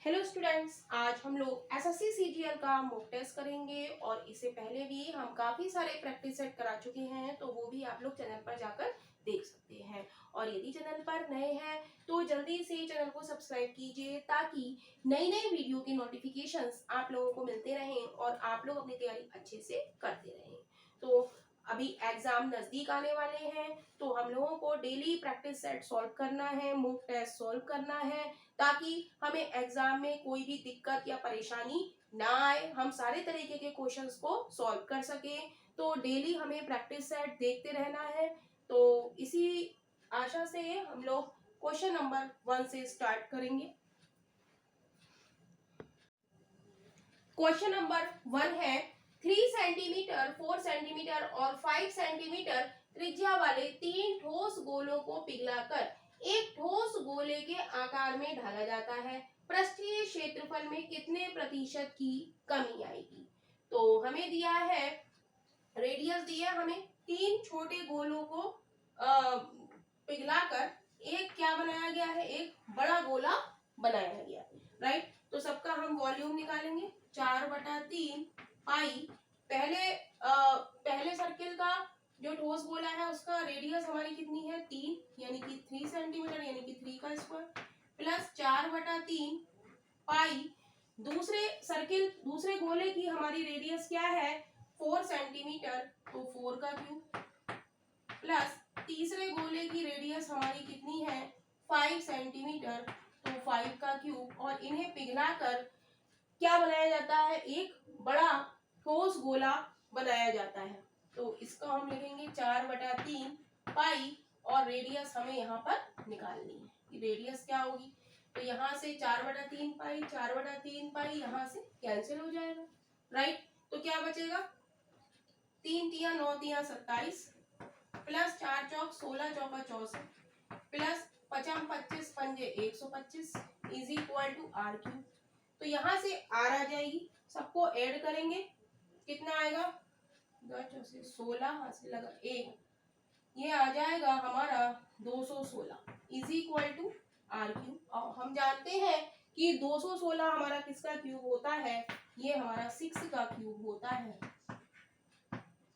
Hello students, आज हम लोग एसएससी सीजीएल का मॉक टेस्ट करेंगे और इससे पहले भी हम काफ़ी सारे प्रैक्टिस सेट करा चुके हैं, तो वो भी आप लोग चैनल पर जाकर देख सकते हैं। और यदि चैनल पर नए हैं तो जल्दी से चैनल को सब्सक्राइब कीजिए ताकि नई नई वीडियो के नोटिफिकेशंस आप लोगों को मिलते रहें और आप लोग अपनी तैयारी अच्छे से करते रहें। तो अभी एग्जाम नज़दीक आने वाले हैं, तो हम लोगों को डेली प्रैक्टिस सेट सॉल्व करना है, मॉक टेस्ट सॉल्व करना है ताकि हमें एग्जाम में कोई भी दिक्कत या परेशानी ना आए, हम सारे तरीके के क्वेश्चंस को सॉल्व कर सके। तो डेली हमें प्रैक्टिस सेट देखते रहना है। तो इसी आशा से हम लोग क्वेश्चन नंबर 1 से स्टार्ट करेंगे। क्वेश्चन नंबर 1 है 3 सेंटीमीटर, 4 सेंटीमीटर और 5 सेंटीमीटर त्रिज्या वाले 3 ठोस गोलों को पिघलाकर एक ठोस गोले के आकार में ढाला जाता है। पृष्ठीय क्षेत्रफल में कितने प्रतिशत की कमी आएगी? तो हमें दिया है, रेडियस दिया हमें, 3 छोटे गोलों को पिघलाकर एक क्या बनाया गया है, एक बड़ा गोला बनाया गया है। राइट, तो सबका हम वॉल्यूम निकालेंगे। 4/3 पाई, पहले सर्किल का जो ठोस गोला है उसका रेडियस हमारी कितनी है, 3 यानी कि 3 सेंटीमीटर यानी कि 3 का स्क्वायर, प्लस 4/3 पाई दूसरे गोले की हमारी रेडियस क्या है, 4 सेंटीमीटर, तो 4 का क्यूब, प्लस तीसरे गोले की रेडियस हमारी कितनी है, 5 सेंटीमीटर, तो 5 का क्यूब। और इन्हें पिघलाकर क्या बनाया जाता है, एक बड़ा ठोस गोला बनाया जाता है। तो इसका हम लिखेंगे 4/3 पाई और रेडियस हमें यहाँ पर निकालनी है। रेडियस क्या होगी, तो यहाँ से 4/3 पाई, 4/3 पाई यहाँ से कैंसिल हो जाएगा। राइट, तो क्या बचेगा, 3 तिया 9 तिया 27, प्लस 4 चौक 16 चौका 64, प्लस 55 25 पंजे 125 is equal to R cube. तो यहाँ से आर आ जाएगी, सबको ऐड करेंगे, कितना आएगा, 16 हाथ से लगा 1, ये आ जाएगा हमारा 216 is equal to R cube. और हम जानते हैं कि 216 हमारा किसका क्यूब होता है, ये हमारा 6 का क्यूब होता है।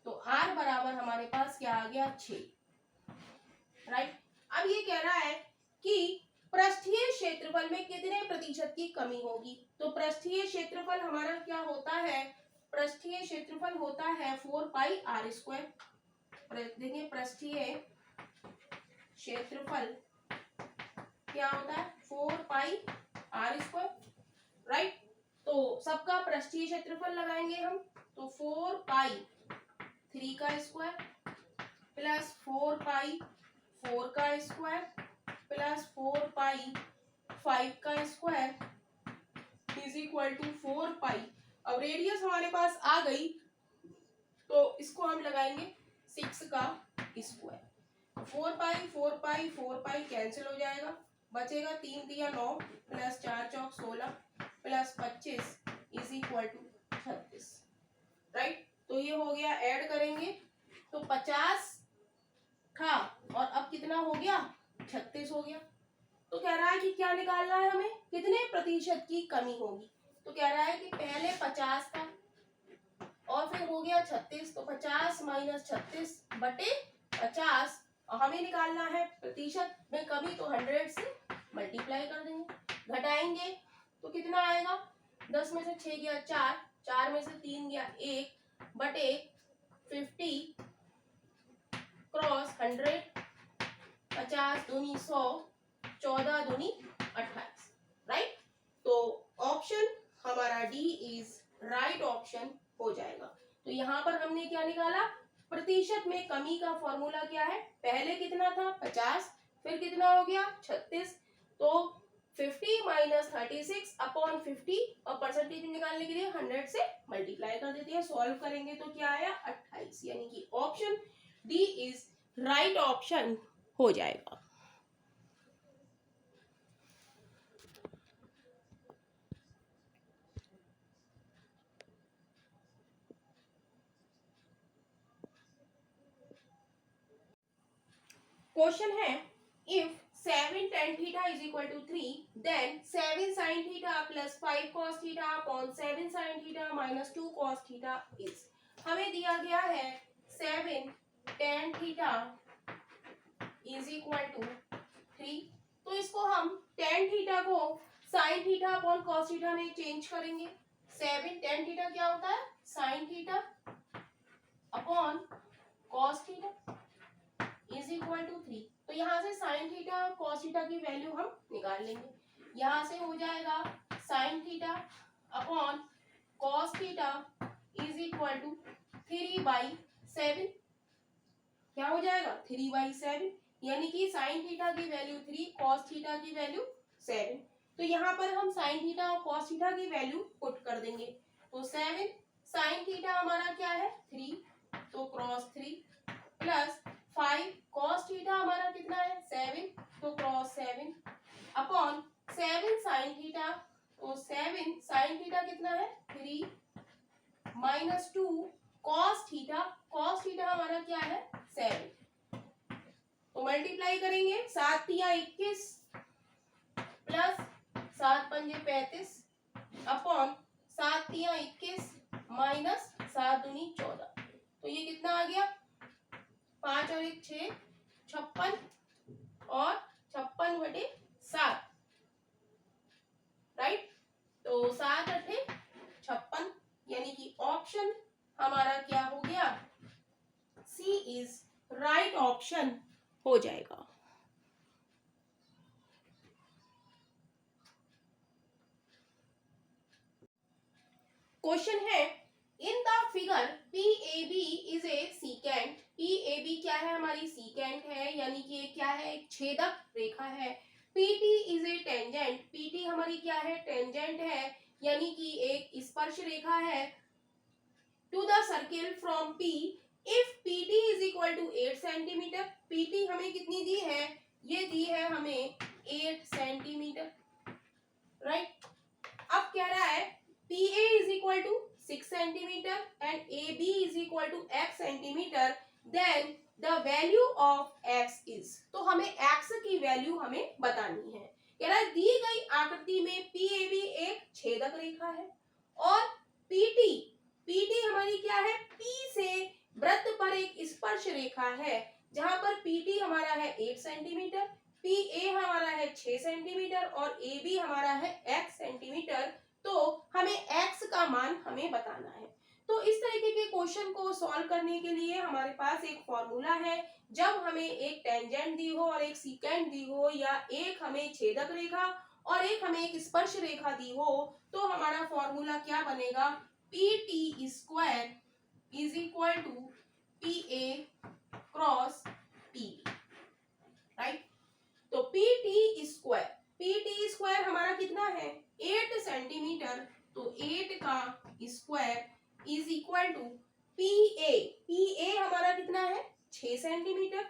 तो आर बराबर हमारे पास क्या आ गया, 6। राइट, अब ये कह रहा है कि पृष्ठीय क्षेत्रफल में कितने प्रतिशत की कमी होगी। तो पृष्ठीय क्षेत्रफल हमारा क्या होता है, पृष्ठीय क्षेत्रफल होता है 4 पाई आर स्क्वायर। देखिए पृष्ठीय क्षेत्रफल क्या होता है, 4 पाई आर स्क्वायर। राइट, तो सबका पृष्ठीय क्षेत्रफल लगाएंगे हम, तो 4 पाई 3 का स्क्वायर प्लस 4 पाई 4 का स्क्वायर प्लस 4 पाई 5 का स्क्वायर इज इक्वल टू 4 पाई। अब रेडियस हमारे पास आ गई, तो इसको हम लगाएंगे 6 का स्क्वायर। 4 पाई कैंसिल हो जाएगा, बचेगा 3 तिया 9 प्लस 4 चौक 16 plus 25 is equal to 36। Right, तो ये हो गया, ऐड करेंगे तो 50 था और अब कितना हो गया, 36 हो गया। तो कह रहा है कि क्या निकालना है हमें, कितने प्रतिशत की कमी होगी। तो कह रहा है कि पहले 50 था और फिर हो गया 36, तो 50 माइनस 36 बटे 50, और हमें निकालना है प्रतिशत में कमी, तो 100 से मल्टीप्लाई कर देंगे, घटाएंगे तो कितना आएगा, 10 में से 6 गया 4, 4 में से 3 गया 1 बटे 50 क्रॉस 100, 50 दूनी 100, 14 दूनी 28। राइट, तो ऑप्शन हमारा डी इज राइट ऑप्शन हो जाएगा। तो यहाँ पर हमने क्या निकाला, प्रतिशत में कमी का फॉर्मूला क्या है, पहले कितना था 50, फिर कितना हो गया 36, तो 50 माइनस 36 अपॉन 50, और परसेंटेज निकालने के लिए 100 से मल्टीप्लाई कर देते हैं। सॉल्व करेंगे तो क्या आया 28, यानी कि option D is right option हो जाएगा। क्वेश्चन है, if 7 tan theta is equal to 3, then 7 sin theta plus 5 cos theta upon 7 sin theta minus 2 cos theta is, हमें दिया गया है 7 tan theta is equal to 3, तो इसको हम tan theta को sin theta upon cos theta में change करेंगे। 7 tan theta क्या होता है, sin theta upon cos theta is equal to 3, तो यहाँ से साइन थीटा और कॉस थीटा की वैल्यू हम निकाल लेंगे। यहाँ से हो जाएगा sine theta upon cos theta is equal to 3/7, क्या हो जाएगा 3/7, यानी कि साइन थीटा की वैल्यू 3, कॉस थीटा की वैल्यू 7। तो यहाँ पर हम साइन थीटा और कॉस थीटा की वैल्यू पुट कर देंगे, तो 7 साइन थीटा हमारा क्या है 3, तो क्रॉस 3 प्लस 5 cos थीटा हमारा कितना है 7, तो क्रॉस 7 अपॉन 7 sin थीटा, तो 7 sin थीटा कितना है 3 माइनस 2 cos थीटा हमारा क्या है 7, तो मल्टीप्लाई करेंगे 7 तिया 21 प्लस 7 पंजे 35 अपॉन 7 तिया 21 माइनस 7 दूनी 14, तो ये कितना आ गया 5 और 1 6, 56 और 56/7, राइट, तो 7 8 56, यानी कि ऑप्शन हमारा क्या हो गया, सी इज राइट ऑप्शन हो जाएगा। क्वेश्चन है in the figure PAB is a secant, PAB क्या है हमारी सीकेंट है, यानी कि क्या है एक छेदक रेखा है। PT is a tangent, PT हमारी क्या है टेंजेंट है, यानी कि एक स्पर्श रेखा है to the circle from P if PT is equal to 8 centimetre, PT हमें कितनी दी है, ये दी है हमें 8 सेंटीमीटर, राइट। अब कह रहा है PA is equal to 6 centimeter and AB is equal to x centimeter, then the value of x is, तो हमें x की वैल्यू हमें बतानी है। कह रहा है दी गई आकृति में PAB एक छेदक रेखा है और PT हमारी क्या है P से वृत्त पर एक स्पर्श रेखा है, जहां पर PT हमारा है 8 सेंटीमीटर, PA हमारा है 6 सेंटीमीटर और AB हमारा है x सेंटीमीटर, तो हमें x का मान हमें बताना है। तो इस तरीके के क्वेश्चन को सॉल्व करने के लिए हमारे पास एक फॉर्मूला है, जब हमें एक टेंजेंट दी हो और एक सीकेंट दी हो, या एक हमें छेदक रेखा और एक हमें एक स्पर्श रेखा दी हो, तो हमारा फॉर्मूला क्या बनेगा, PT square is equal to PA cross PB, right. तो PT स्क्वायर हमारा कितना है 8 सेंटीमीटर, तो 8 का square is equal to PA हमारा कितना है 6 सेंटीमीटर,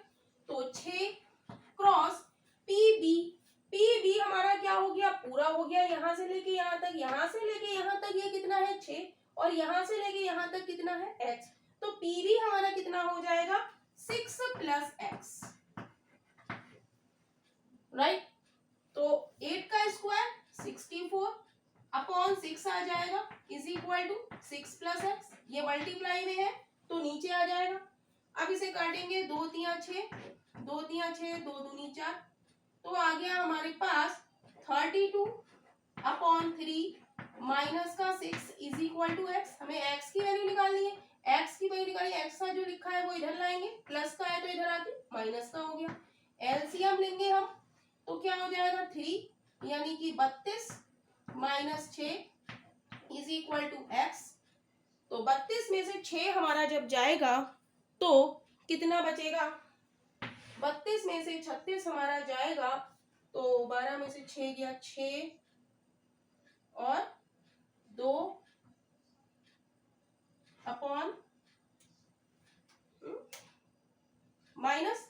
तो 6 क्रॉस PB हमारा क्या हो गया पूरा हो गया, यहां से लेके यहां तक, यहां से लेके यहां तक ये कितना है 6 और यहां से लेके यहां तक कितना है x, तो PB हमारा कितना हो जाएगा 6 प्लस x, राइट। तो 8 का स्क्वायर 64 अपॉन 6 आ जाएगा is equal to 6 plus x, ये मल्टीप्लाई में है तो नीचे आ जाएगा। अब इसे काटेंगे 2 तिया 6, 2 तिया 6, 2 दूनी 4, तो आ गया हमारे पास 32 अपॉन 3 माइनस का 6 इज इक्वल टू एक्स, हमें एक्स की वैल्यू निकालनी है, एक्स की वैल्यू निकालिए, एक्स का जो लिखा है वो इधर लाएंगे, प्लस का है तो इधर आके माइनस का हो गया, एलसीएम लेंगे हम, तो क्या हो जाएगा 3, यानी कि 32 minus 6 is equal to x, तो 32 में से 6 हमारा जब जाएगा तो कितना बचेगा, 32 में से 36 हमारा जाएगा, तो 12 में से 6 गया 6 और 2 अपॉन माइनस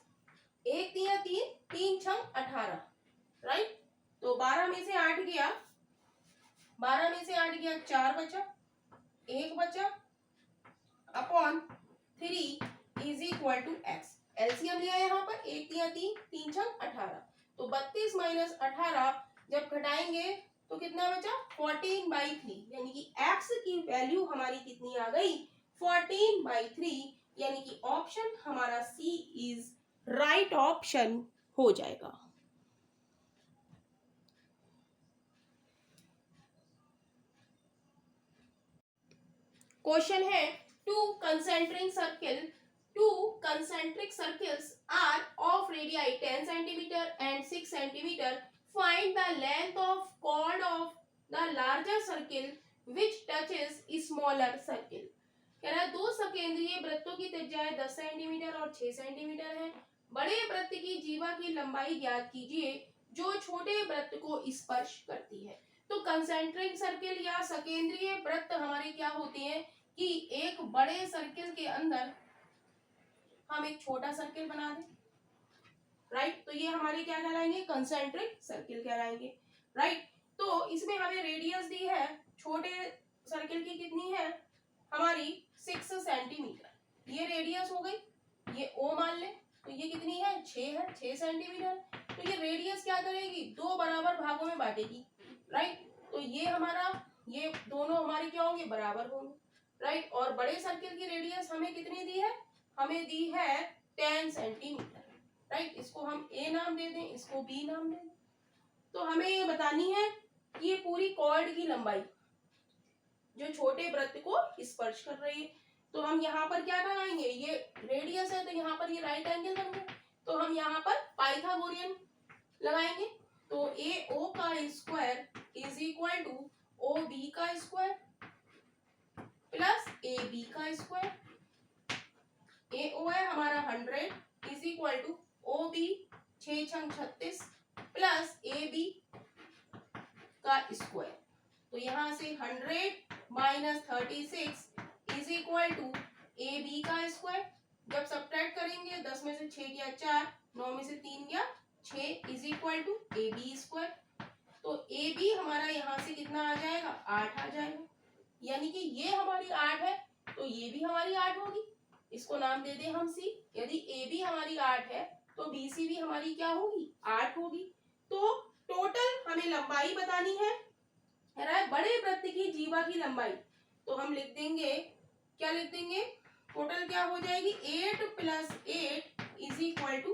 1 तिया 3, 3 छंग 18, राइट। तो 12 में से 8 गया, 12 में से 8 गया 4 बचा, 1 बचा upon 3 is equal to x, LCM लिया यहाँ पर 1 तिया 3, 3 छंग 18, तो 32 माइनस 18 जब घटाएंगे तो कितना बचा 14/3, यानी कि x की वैल्यू हमारी कितनी आ गई 14/3, यानी कि ऑप्शन हमारा सी इज राइट ऑप्शन हो जाएगा। क्वेश्चन है two concentric circles are of radii 10 centimeter and 6 centimeter. Find the length of chord of the larger circle which touches smaller circle. कह रहा है दो सकेंद्रीय वृत्तों की त्रिज्याएं 10 सेंटीमीटर और 6 सेंटीमीटर है। बड़े वृत्त की जीवा की लंबाई ज्ञात कीजिए जो छोटे वृत्त को स्पर्श करती है। तो कंसेंट्रिक सर्किल या सकेंद्रीय वृत्त हमारे क्या होते हैं कि एक बड़े सर्किल के अंदर हम एक छोटा सर्किल बना दें, राइट, तो ये हमारे क्या कहलाएंगे कंसेंट्रिक सर्किल कहलाएंगे, राइट। तो इसमें हमें रेडियस दी है छोटे सर्किल की कितनी है हमारी 6 सेंटीमीटर, ये रेडियस हो गई, ये ओ मान ले तो ये कितनी है 6 सेंटीमीटर। तो ये रेडियस क्या करेगी दो बराबर भागों में बांटेगी, राइट, तो ये हमारा ये दोनों हमारे क्या होंगे बराबर होंगे, राइट। और बड़े सर्किल की रेडियस हमें कितनी दी है हमें दी है 10 सेंटीमीटर, राइट। इसको हम ए नाम दे दें, इसको बी नाम दे दें। तो हमें ये बतानी है कि ये पूरी कॉर्ड की लंबाई जो छोटे वृत्त को स्पर्श कर रही है। तो हम यहाँ पर क्या लगाएंगे ये रेडियस है तो यहाँ पर ये राइट एंगल बन गया, तो हम यहाँ पर पाइथागोरियन लगाएंगे। तो ए ओ का square is equal to O B का स्क्वायर प्लस ए बी का स्क्वायर। ए ओ है हमारा 100 is equal to O B 6 छंग 36 प्लस ए बी का स्क्वायर। तो यहाँ से 100 minus 36 is equal to A B का स्क्वायर। जब सब्ट्रैक्ट करेंगे 10 में से 6 गया 4, 9 में से 3 गया 6 is equal to A b square. तो ए बी हमारा यहाँ से कितना आ जाएगा 8 आ जाएगा, यानी कि ये हमारी 8 है तो ये भी हमारी 8 होगी, इसको नाम दे दें हम सी। यदि ए बी हमारी 8 है तो बी सी भी हमारी क्या होगी 8 होगी। तो टोटल हमें लंबाई बतानी है बड़े वृत्त की जीवा की लंबाई, तो हम लिख देंगे क्या लिख देंगे टोटल क्या हो जाएगी 8 plus 8 is equal to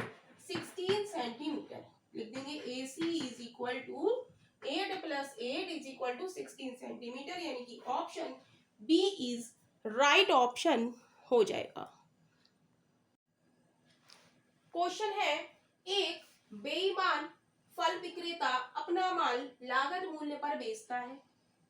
16 centimetre. लिख देंगे A C is equal to 8 plus 8 is equal to 16 centimetre, यानी कि option B is right option हो जाएगा। क्वेश्चन है एक बेईमान फल विक्रेता अपना माल लागत मूल्य पर बेचता है।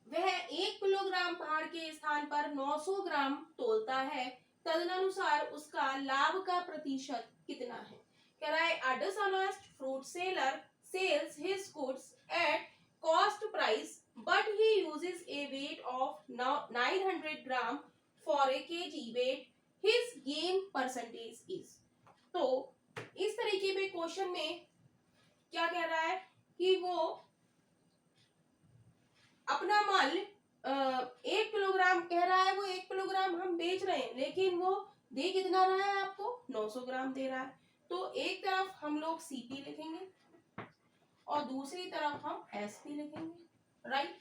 वह 1 किलोग्राम भार के स्थान पर 900 ग्राम तोलता है, तदनुसार उसका लाभ का प्रतिशत कितना है। कह रहा है a dishonest fruit seller sells his goods at cost price but he uses a weight of 900 gram for a kg weight, his gain percentage is। तो इस तरीके पे क्वेश्चन में क्या कह रहा है कि वो अपना माल 1 किलोग्राम कह रहा है, वो 1 किलोग्राम हम बेच रहे हैं लेकिन वो दे कितना रहा है आपको 900 ग्राम दे रहा है। तो एक तरफ हम लोग सीपी लिखेंगे और दूसरी तरफ हम एसपी लिखेंगे, राइट।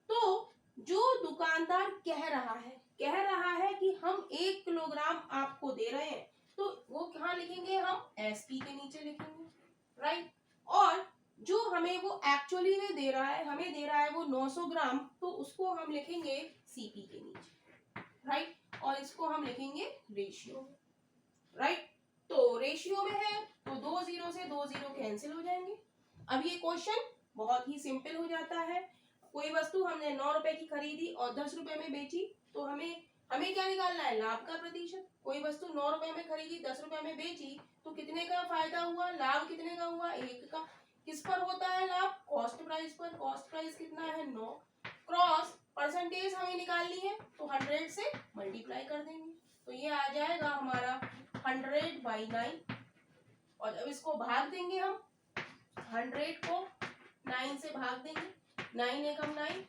तो जो दुकानदार कह रहा है कि हम 1 किलोग्राम आपको दे रहे हैं, तो वो कहाँ लिखेंगे हम एसपी के नीचे लिखेंगे, राइट। और जो हमें वो एक्चुअली में दे रहा है, हमें दे रहा है वो 900 ग्राम, तो उसको हम लिखेंगे सीपी के नीचे, राइट। और इसको हम लिखेंगे रेशियो में, राइट। तो रेशियो में है तो 2 0 से 2 0 कैंसिल हो जाएंगे। अब ये क्वेश्चन बहुत ही सिंपल हो जाता है। कोई वस्तु हमने 9 रुपए की खरीदी और 10 रुपए में बेची, तो हमें क्या निकालना है लाभ का प्रतिशत। कोई वस्तु 9 रुपए में खरीदी 10 रुपए में बेची तो कितने का फायदा हुआ, लाभ कितने का हुआ 1 का। किस पर होता है लाभ कॉस्ट प्राइस पर। कॉस्ट प्राइस कितना है 9, क्रॉस परसेंटेज हमें निकालनी है तो 100 से मल्टीप्लाई कर देंगे, तो ये आ जाएगा हमारा 100/9। और जब इसको भाग देंगे हम 100 को 9 से भाग देंगे, 9 एकम 9,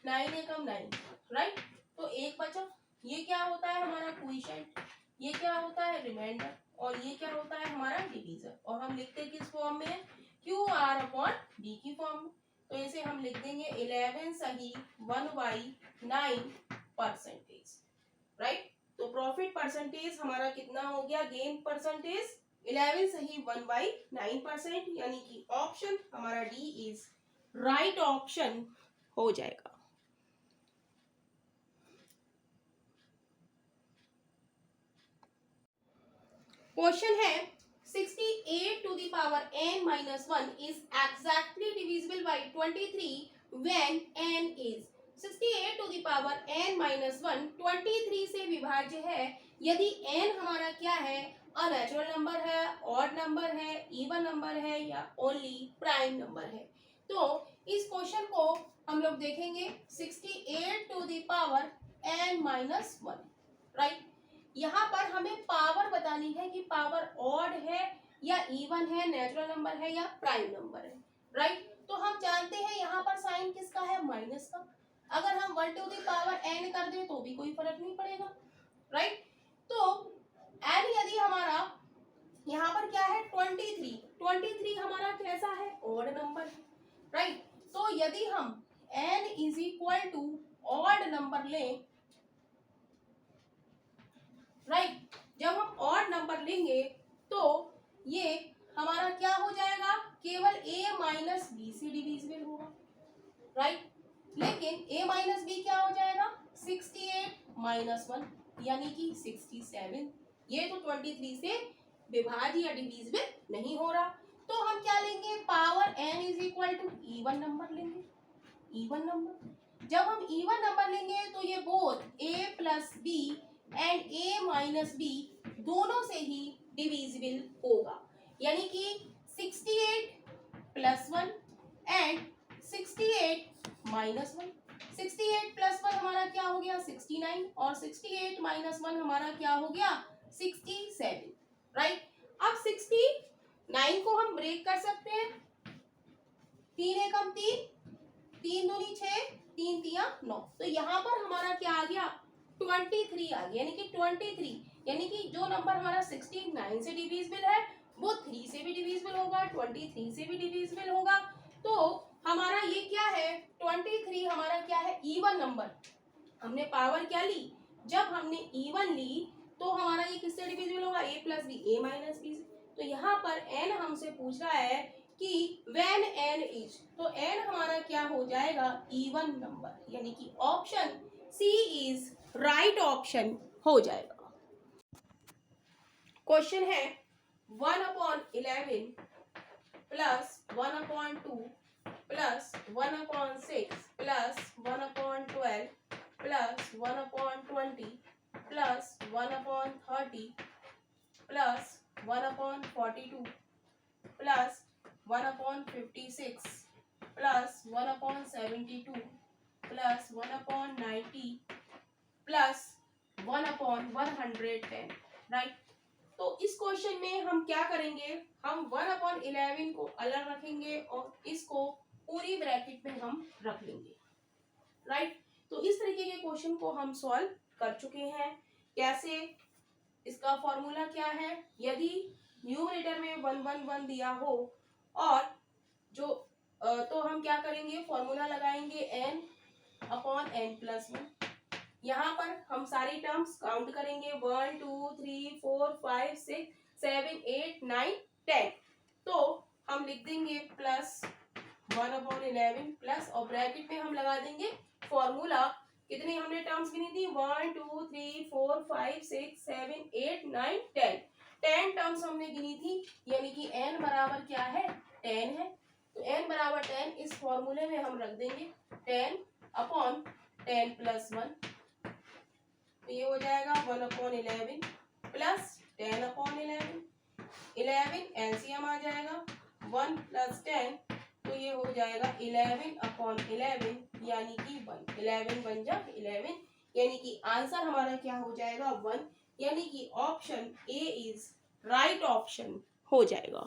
9 एकम 9, राइट। तो एक बचा, ये क्या होता है हमारा क्वोशिएंट, ये क्या होता है रिमाइंडर, और ये क्या होता है हमारा डिवीजर। और हम लिखते किस फॉर्म में क्यू आर अपॉन डी की फॉर्म में। तो इसे हम लिख देंगे 11 सही 1/9%, राइट। तो प्रॉफिट परसेंटेज हमारा कितना हो गया, गेन परसेंटेज 11 सही 1/9%, यानी कि ऑप्शन हमारा डी इज राइट ऑप्शन हो जाएगा। क्वेश्चन है 68 to the power n minus 1 is exactly divisible by 23 when n is 68 to the power n minus 1 23 से विभाज्य है यदि n हमारा क्या है, अनैचुरल नंबर है, ऑड नंबर है, इवन नंबर है या ओनली प्राइम नंबर है। तो इस क्वेश्चन को हम लोग देखेंगे 68 to the power n minus 1, right. यहाँ पर हमें पावर बतानी है कि पावर ऑड है या इवन है, नेचुरल नंबर है या प्राइम नंबर है, राइट। तो हम जानते हैं यहाँ पर साइन किसका है, माइनस का। अगर हम 1 to the power n कर दें तो भी कोई फर्क नहीं पड़ेगा, राइट। तो n यदि हमारा यहाँ पर क्या है 23 हमारा कैसा है, ऑड नंबर है, राइट। तो यदि हम n is equal to odd number लें, राइट, जब हम ऑड नंबर लेंगे तो ये हमारा क्या हो जाएगा, केवल a माइनस बी से डिविजिबल होगा, राइट। लेकिन a माइनस बी क्या हो जाएगा, 68 माइनस 1 यानी कि 67। ये तो 23 से विभाज्य या डिविजिबल नहीं हो रहा। तो हम क्या लेंगे, power n is equal to even number लेंगे, इवन नंबर। जब हम इवन नंबर लेंगे तो ये both a plus b and a minus b दोनों से ही डिविजिबल होगा, यानी कि 68 प्लस 1 एंड 68 माइनस 1। 68 प्लस 1 हमारा क्या हो गया, 69, और 68 माइनस 1 हमारा क्या हो गया, 67, राइट। अब 69 को हम ब्रेक कर सकते हैं, 3 एकम 3, 3 दूनी 6, 3 तिया 9। तो यहाँ पर हमारा क्या आ गया, 23 आ गया, यानी कि 23, यानी कि जो नंबर हमारा 69 से डिविजिबल है वो 3 से भी डिविजिबल होगा, 23 से भी डिविजिबल होगा। तो हमारा ये क्या है, 23 हमारा क्या है, इवन नंबर। हमने पावर क्या ली, जब हमने इवन ली तो हमारा ये किससे डिविजिबल होगा, a plus b, a minus b से। तो यहाँ पर n हमसे पूछ रहा है कि when n इज, तो n हमारा क्या हो जाएगा, इवन नंबर, यानी कि option c is right option हो जाएगा। क्वेश्चन है 1/11 plus 1/2 plus 1/6 plus 1/12 plus 1/20 plus 1/30 plus 1/42 plus 1/56 plus 1/72 plus 1/90 plus 1/110, right. तो इस क्वेश्चन में हम क्या करेंगे, हम 1/11 को अलग रखेंगे और इसको पूरी ब्रैकेट में हम रख लेंगे, राइट। तो इस तरीके के क्वेश्चन को हम सॉल्व कर चुके हैं। कैसे, इसका फॉर्मूला क्या है, यदि न्यूमरेटर में 111 दिया हो और जो तो हम क्या करेंगे, फॉर्मूला लगाएंगे n/n+1। यहाँ पर हम सारी टर्म्स काउंट करेंगे, 1 2 3 4 5 6 7 8 9 10। तो हम लिख देंगे प्लस 1/11 प्लस, और ब्रैकेट में हम लगा देंगे फॉर्मूला। कितने हमने टर्म्स गिनी थी, 1 2 3 4 5 6 7 8 9 10। 10 टर्म्स हमने गिनी थी, यानी कि n बराबर क्या है, 10 है। तो n बराबर 10 इस फॉर्मूले में हम रख देंगे 10/10+1। तो ये हो जाएगा 1/11 प्लस 10/11, 11 एलसीएम आ जाएगा, 1 प्लस 10, तो ये हो जाएगा 11/11, यानी कि 1। 11 बन जा 11, यानी कि आंसर हमारा क्या हो जाएगा, 1, यानी कि option a is right option हो जाएगा।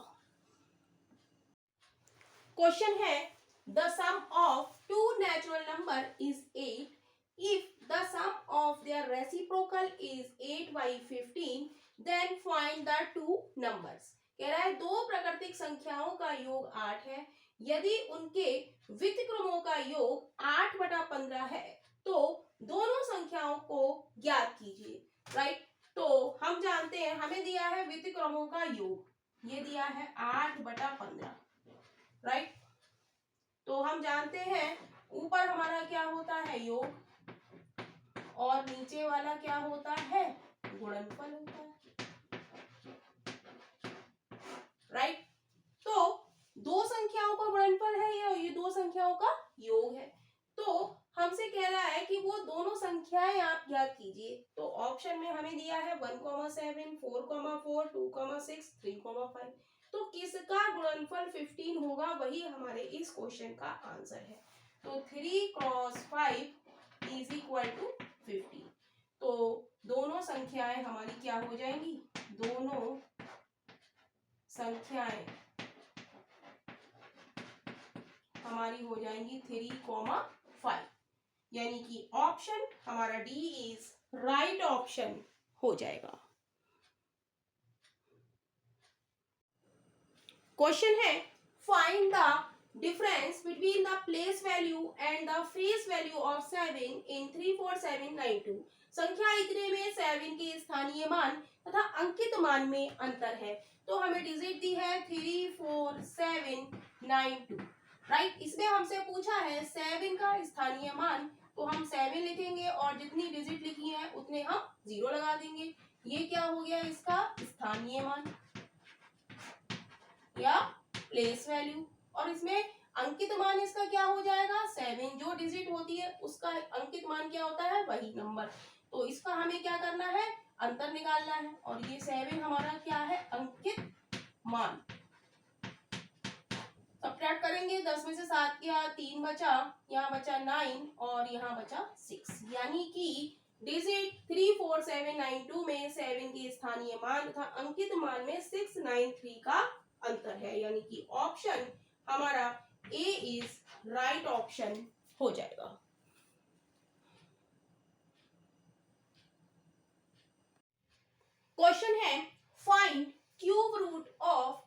क्वेश्चन है the sum of two natural number is 8 if the sum of their reciprocal is 8/15 then find the two numbers। कह रहा है दो प्राकृतिक संख्याओं का योग 8 है, यदि उनके व्युत्क्रमों का योग 8/15 है तो दोनों संख्याओं को ज्ञात कीजिए। राइट, तो हम जानते हैं हमें दिया है व्युत्क्रमों का योग, ये दिया है 8/15। राइट, तो हम जानते हैं ऊपर हमारा क्या होता है योग और नीचे वाला क्या होता है गुणनफल होता है। राइट, तो दो संख्याओं का गुणनफल है ये दो संख्याओं का योग है, तो हमसे कह रहा है कि वो दोनों संख्याएं आप ज्ञात कीजिए। तो ऑप्शन में हमें दिया है 1,7, 4,4, 2,6, 3,5। तो किसका गुणनफल 15 होगा, वही हमारे इस क्वेश्चन का आंसर है। तो 3 × 5 इज इक्वल टू 15। तो दोनों संख्याएं हमारी क्या हो जाएंगी, दोनों संख्याएं हमारी हो जाएंगी 3,5, यानी कि ऑप्शन हमारा डी इज राइट ऑप्शन हो जाएगा। क्वेश्चन है find the difference between the place value and the face value of 7 इन 34792। संख्या इतने में 7 के स्थानीय मान तथा अंकित मान में अंतर है। तो हमें डिजिट दी है 34792। राइट, इसमें हमसे पूछा है 7 का स्थानीय मान, तो हम 7 लिखेंगे और जितनी डिजिट लिखी है उतने हम 0 लगा देंगे। ये क्या हो गया इसका स्थानीय मान या प्लेस वैल्यू, और इसमें अंकित मान इसका क्या हो जाएगा 7, जो डिजिट होती है उसका अंकित मान क्या होता है वही नंबर। तो इसका हमें क्या करना है, अंतर निकालना है, और ये 7 हमारा क्या है अंकित मान। सब्ट्रैक्ट करेंगे, 10 में से 7 गया, 3 बचा, यहाँ बचा 9 और यहाँ बचा 6, यानी कि डिजिट 34792 में 7 के स्थानीय मान तथा अंकित मान में 693 का अंतर है, यानी कि ऑप्शन हमारा ए इज राइट ऑप्शन हो जाएगा। क्वेश्चन है फाइंड क्यूब रूट ऑफ,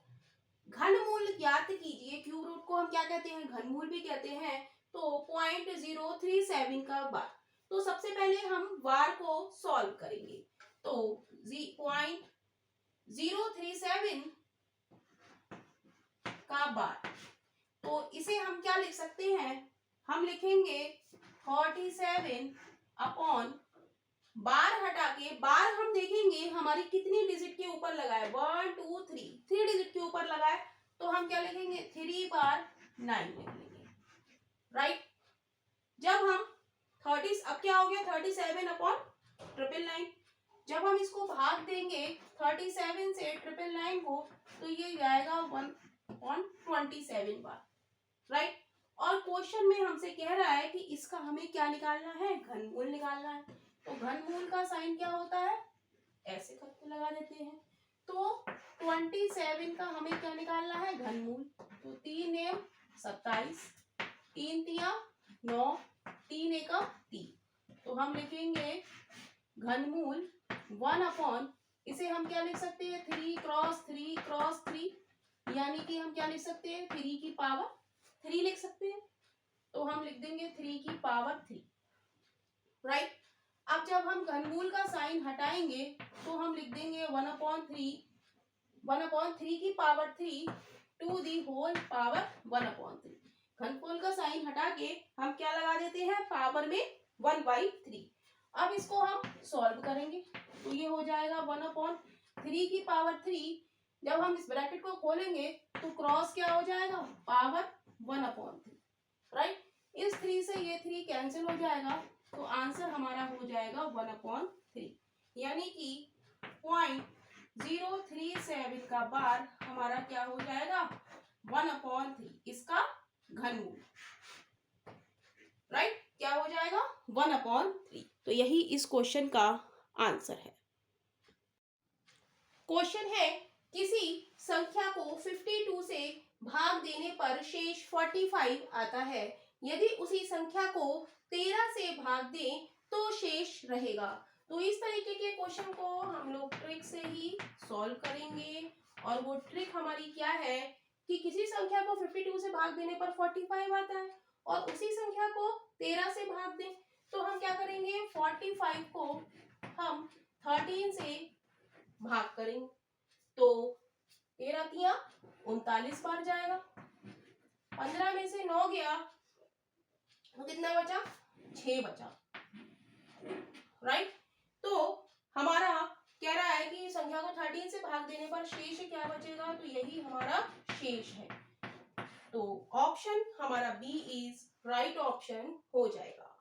घनमूल ज्ञात कीजिए। क्यूब रूट को हम क्या कहते हैं, घनमूल भी कहते हैं। तो 0.037 का बार। तो सबसे पहले हम बार को सॉल्व करेंगे। तो 0.037 का बार, तो इसे हम क्या लिख सकते हैं, हम लिखेंगे 47 अपॉन, बार हटा के, बार हम देखेंगे हमारी कितनी डिजिट के ऊपर लगा है, 1 2 3 डिजिट के ऊपर लगा है, तो हम क्या लिखेंगे 3 बार 9 लिख लेंगे। राइट, जब हम 30, अब क्या हो गया 37 अपॉन 999, जब हम इसको भाग देंगे 37 से 999 को, तो ये जाएगा 1/27 बार। राइट, और क्वेश्चन में हमसे कह रहा है कि इसका हमें क्या निकालना है, घनमूल निकालना है। तो घनमूल का साइन क्या होता है, ऐसे करके लगा देते हैं। तो 27 का हमें क्या निकालना है, घनमूल। तो 3 एम 27, 3 तिया 9, 3 एकम 3, तो हम लिखेंगे घनमूल 1 अपॉन, इसे हम क्या लिख सकते हैं 3 × 3 × 3, यानी कि हम क्या लिख सकते हैं 3 की पावर 3 लिख सकते हैं। तो हम लिख देंगे 3 की पावर 3। राइट, अब जब हम घनमूल का साइन हटाएंगे तो हम लिख देंगे 1/3 की power 3 to the whole power 1/3। घनमूल का साइन हटा के हम क्या लगा देते हैं, पावर में 1/3। अब इसको हम सॉल्व करेंगे, तो ये हो जाएगा 1/3 की पावर 3। जब हम इस ब्रैकेट को खोलेंगे तो क्रॉस क्या हो जाएगा, पावर 1/3। राइट, इस 3 से ये 3 कैंसिल हो जाएगा, तो आंसर हमारा हो जाएगा 1/3, यानी कि 0.037 का बार हमारा क्या हो जाएगा 1/3, इसका घनमूल। राइट, क्या हो जाएगा 1/3। तो यही इस क्वेश्चन का आंसर है। क्वेश्चन है किसी संख्या को 52 से भाग देने पर शेष 45 आता है, यदि उसी संख्या को 13 से भाग दें तो शेष रहेगा। तो इस तरीके के क्वेश्चन को हम लोग ट्रिक से ही सॉल्व करेंगे और वो ट्रिक हमारी क्या है कि किसी संख्या को 52 से भाग देने पर 45 आता है और उसी संख्या को 13 से भाग दें तो हम क्या करेंगे, 45 को हम 13 से भाग करेंगे तो 13 तिया 39 बार जाएगा, 15 में से 9 गया तो कितना बचा, 6 बचा, राइट। तो हमारा कह रहा है कि संख्या को 13 से भाग देने पर शेष क्या बचेगा, तो यही हमारा शेष है। तो ऑप्शन हमारा बी इज राइट ऑप्शन हो जाएगा।